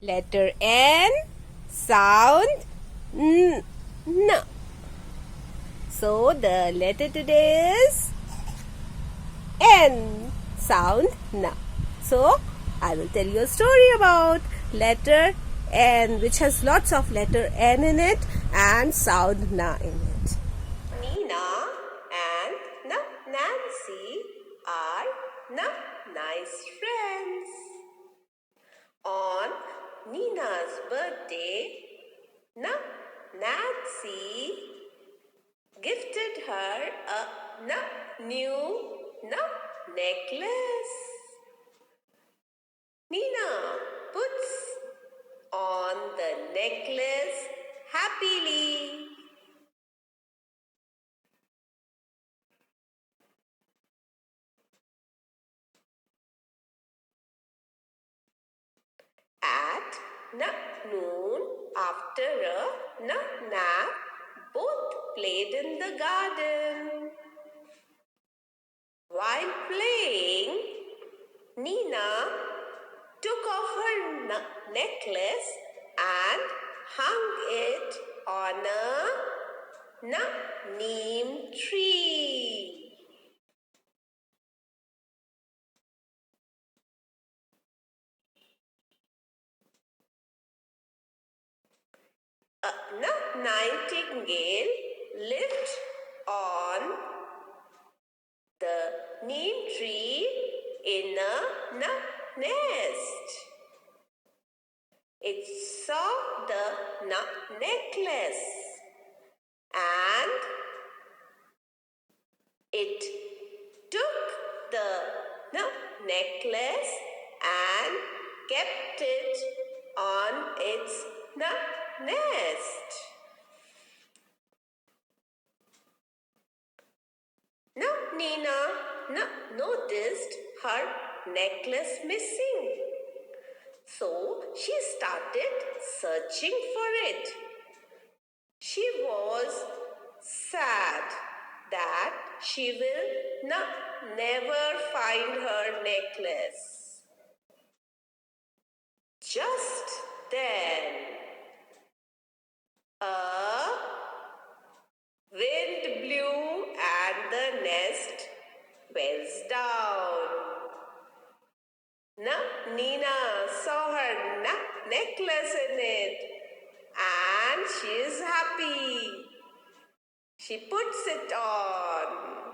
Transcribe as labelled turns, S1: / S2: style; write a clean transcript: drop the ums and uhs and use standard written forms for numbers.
S1: Letter N, sound N. N. So the letter today is N, sound N. So I will tell you a story about letter N, which has lots of letter N in it and sound N in it. Nnina and Nancy are nice friends. On Nnina's birthday, Nancy gifted her a new necklace. Nnina puts on the necklace happily. At noon, after a nap, both played in the garden. While playing, Nnina took off her necklace and hung it on a neem tree. A nightingale lived on the neem tree in a nest. It saw the necklace and it took the necklace and kept it on its nest. Now Nnina noticed her necklace missing. So she started searching for it. She was sad that she will never find her necklace. Just then, a wind blew and the nest was down. Nnina saw her necklace in it and she is happy. She puts it on.